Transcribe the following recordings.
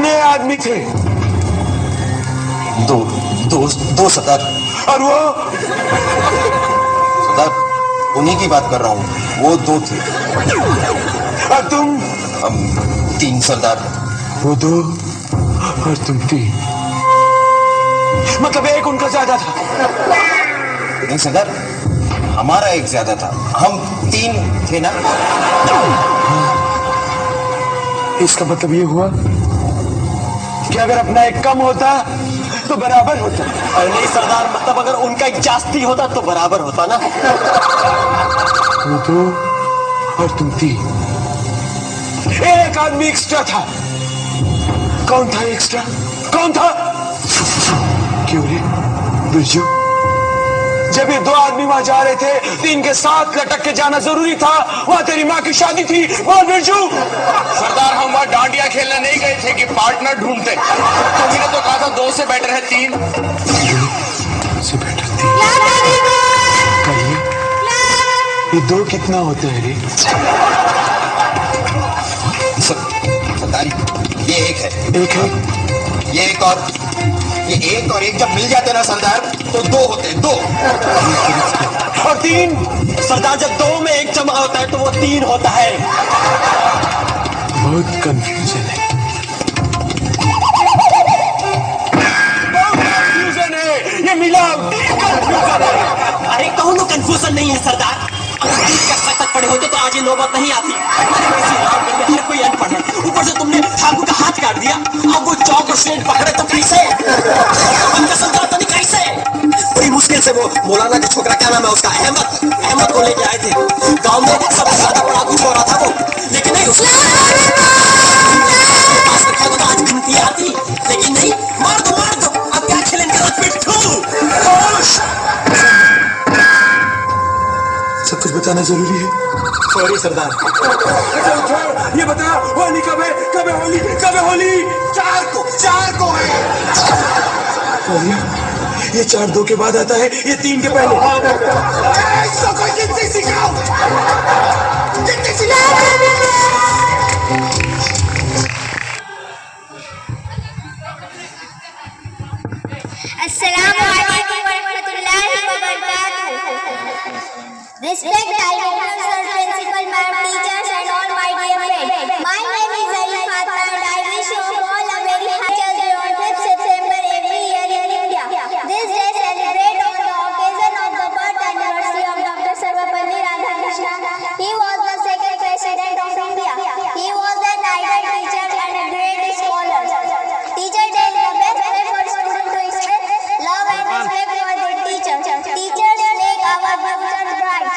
कितने आदमी थे? दो सरदार। और वो? सरदार उन्हीं की बात कर रहा हूँ, वो 2 थे। और तुम? हम 3 सरदार। वो 2 और तुम 3, मतलब एक उनका ज्यादा था। नहीं सरदार, हमारा एक ज्यादा था, हम 3 थे ना। इसका मतलब ये हुआ कि अगर अपना एक कम होता तो बराबर होता। नहीं सरदार, मतलब अगर उनका एक जास्ती होता तो बराबर होता ना। वो 2 और तुम 3, एक आदमी एक्स्ट्रा था। कौन था एक्स्ट्रा? कौन था? क्यों रे बिरजू? जब ये 2 आदमी वहां जा रहे थे, 3 के साथ लटक के जाना जरूरी था। वहां तेरी माँ की शादी थी। बोल बिरजू। सरदार हम वहां डांडिया खेलने नहीं गए थे कि पार्टनर ढूंढते। तुमने तो कहा था 2 से बेटर है 3। 2 से बेटर 3। कहिए ये 2 कितना होता है रे? सरदार ये एक है। एक है? ये एक और एक जब मिल जाते ना सरदार तो 2 होते हैं, 2। और 3? सरदार जब 2 में 1 जमा होता है तो वो 3 होता है। बहुत कंफ्यूजन है। ये मिला कंफ्यूजन है। अरे कहूँ कंफ्यूजन नहीं है सरदार। अगर 20 के स्तर तक पड़े होते तो आज ये नौबत नहीं आती। हर कोई अनपढ़ है, ऊपर से तुमने ठाकुर का हाथ काट दिया। अब वो चौक और स्लेट पकड़े तो कैसे? उनका सरदार तो नहीं कैसे? बड़ी मुश्किल से वो मौलाना का छोकरा, क्या नाम है उसका, अहमद को लेके आए थे। गांव में सबसे ज्यादा बड़ा कुछ हो रहा था वो, लेकिन नहीं उसने पास रखा तो आज गिनती आती, लेकिन नहीं। मार दो अब क्या खेलेंगे पिट्ठू। सब कुछ बताना जरूरी है। सॉरी सरदार। ये बता होली कब है? कब है होली? कब है होली? 4 को है। होली ये 4-2 के बाद आता है, ये 3 के पहले। इसको कोई गिनती सिखाओ। गिनती सिखाओ। Assalamu alaikum warahmatullahi wabarakatuh. Respect director, sir, principal, ma'am, teachers and all my dear friends. My name is Ali Fatma and I wish you all a very happy day on 5th September every year in India. This day celebrate on the occasion of the birth anniversary of Dr. Sarvapalli Radhakrishna. He was the 2nd President of India. He was an idol teacher and a great scholar. Teacher Day is the best way for students to express love and respect for their teachers. Teachers make our future bright.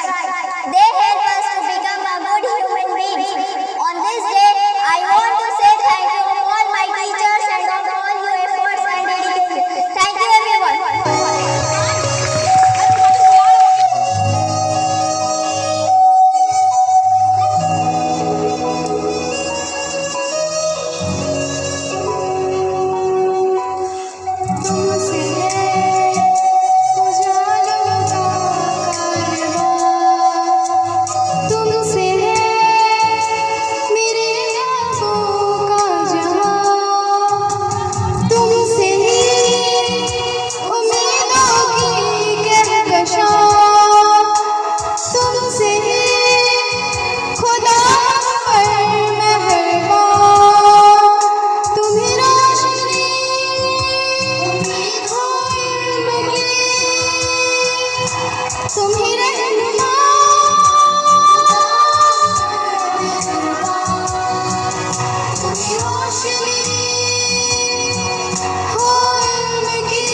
They help us to become a good human being. On this day, I want to say thank you to all my teachers and of all your efforts and dedication. Thank you everyone. तुमसे है मेरे ख्वाबों का जहां, तुमसे ही उम्मीदों की कहकशां, तुमसे ही खुदा पर मेहरबान, तुम्ही रोशनी उम्मीद हो इल्म की, तुम्ही रहनुमा तुम्ही रोशनी हो इल्म की,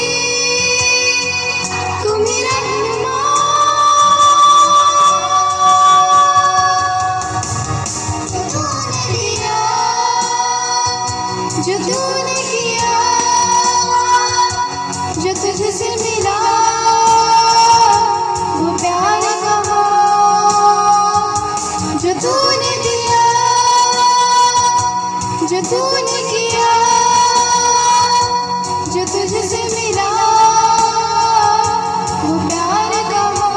तुम्ही रहनुमा। जो तूने किया, जो तुझसे मिला वो प्यार कहा, जो तूने दिया, जो तूने किया, जो तुझसे मिला वो प्यार कहा।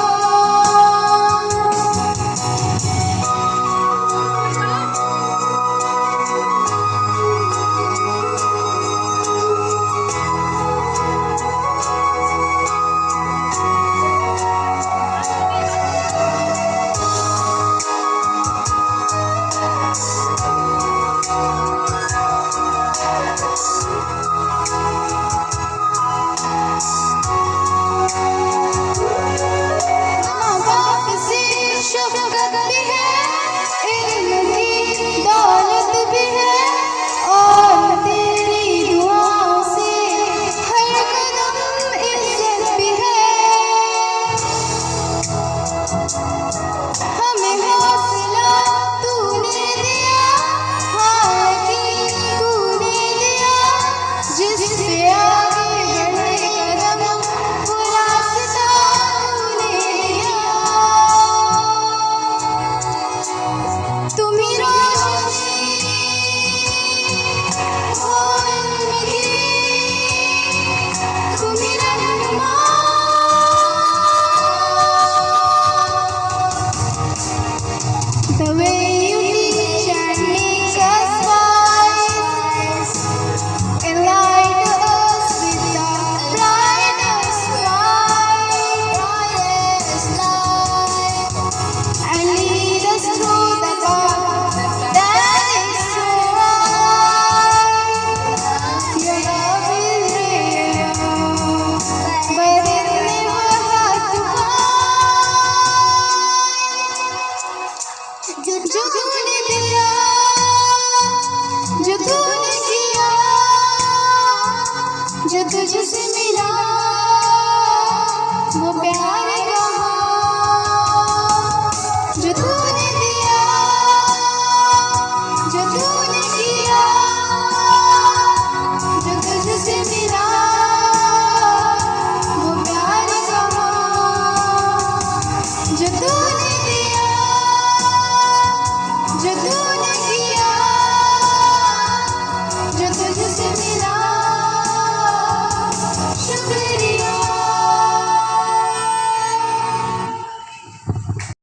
जो तुझसे मिला वो प्यार कहाँ, जो तूने दिया जो तूने किया, जो तुझसे मिला वो प्यार कहाँ, जो तूने दिया जो तू